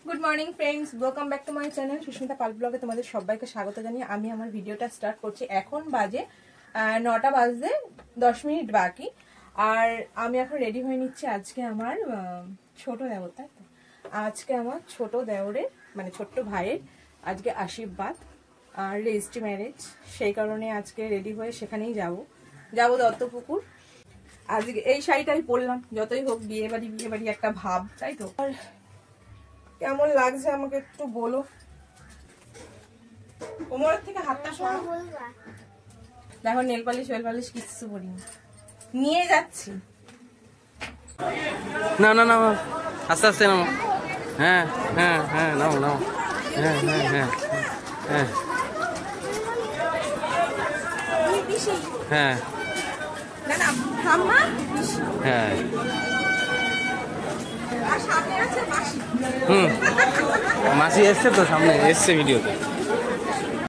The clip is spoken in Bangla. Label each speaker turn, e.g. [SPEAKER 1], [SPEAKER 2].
[SPEAKER 1] Good morning friends, welcome back to my channel Susmita Pal ব্লগে তোমাদের সবাইকে স্বাগত জানিয়ে আমি আমার ভিডিওটা স্টার্ট করছি। এখন বাজে 9টা বাজতে 10 মিনিট বাকি। আর আমি এখন রেডি হয়ে নিচ্ছি। আজকে আমার ছোট দেওর, তাই তো আজকে আমার ছোট দেওরের মানে ছোট্ট ভাইয়ের আজকে আশীর্বাদ আর রেজিস্ট্রি ম্যারেজ। সেই কারণে আজকে রেডি হয়ে সেখানেই যাব দত্তপুকুর। আজকে এই শাড়িটাই পরলাম, যতই হোক বিয়ে বাড়ি একটা ভাব, তাই তো। আর কেমন লাগছে আমাকে একটু বলো। কোমরের থেকে হাতটা সরাও। দেখো নেল পালিশ কিছু পরিনি, নিয়ে যাচ্ছি।
[SPEAKER 2] না না না আস্তে আস্তে নামো। হ্যাঁ হ্যাঁ হ্যাঁ নামো নামো। হ্যাঁ হ্যাঁ হ্যাঁ হ্যাঁ হ্যাঁ হ্যাঁ মাসি এসছে তো, সামনে এসছে ভিডিওতে।